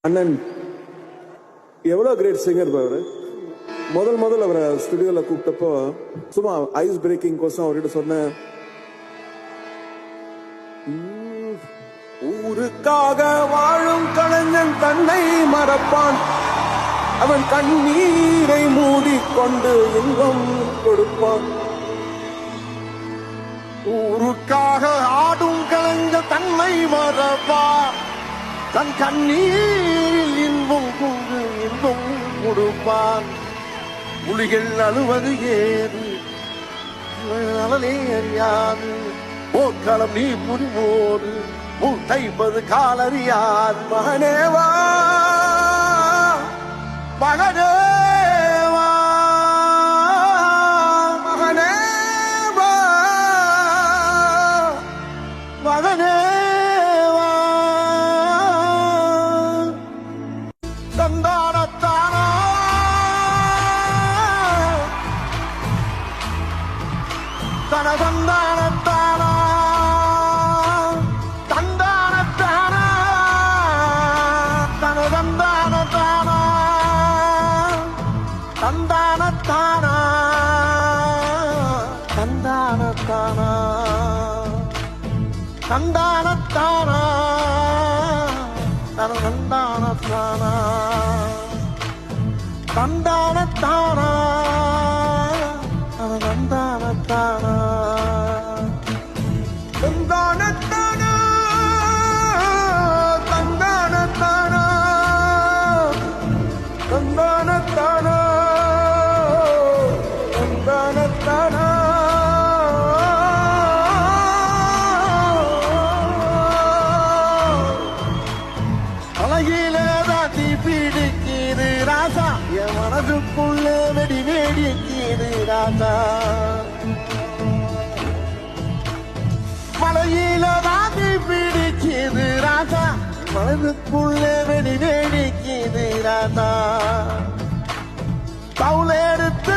அண்ணன் எவ்வளோ great singer அவரு. முதல் அவரை ஸ்டுடியோல கூப்பிட்டப்போ சும்மா ஐஸ் பிரேக்கிங் கோசம் அவர்கிட்ட சொன்னேன், ஊருக்காக வாழும் கலைஞன் தன்னை மறப்பான், அவன் கண்ணீரை மூடிக்கொண்டு இன்பம் கொடுப்பான். ஊருக்காக ஆடும் கலைஞன் தன்னை மறப்பான், தன் கண்ணீரில் இன்பம் கொண்டு இன்பம் கொடுப்பான். புலிகள் அழுவது ஏது அழலே அறியாது, போர்க்களம் நீ புரிவோடு முட்டைப்பது காலறியாது. மகனேவா மகனேவா மகனேவா மகனேவா தந்தானத்தானா தனதந்தானத்தானா தந்தானத்தானா தனதந்தானத்தானா தந்தானத்தானா தந்தானத்தானா தந்தானத்தானா தனதந்தானத்தானா தந்தானத்தானா தனதந்தானத்தானா தந்தானத்தானா தந்தானத்தானா தந்தானத்தானா தந்தானத்தானா. அழகிலே தாத்தி பிடிக்கிது ராசா, என் மனதுக்குள்ளே வெடி வெடிக்கிது ராசா. மலையில தாத்தி பிடிக்கிது ராசா, மனதுக்குள்ளே வெடி வெடிக்கிது ராசா. தவுளெடுத்து